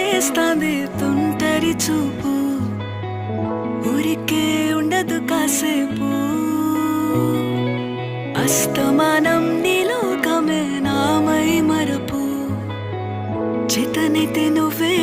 చేస్తాంది తుంటరి చూపు, ఊరికే ఉండదు కాసేపు. అస్తమానం నీలోకమే నామై మరపు, చేతనైతే నువ్వే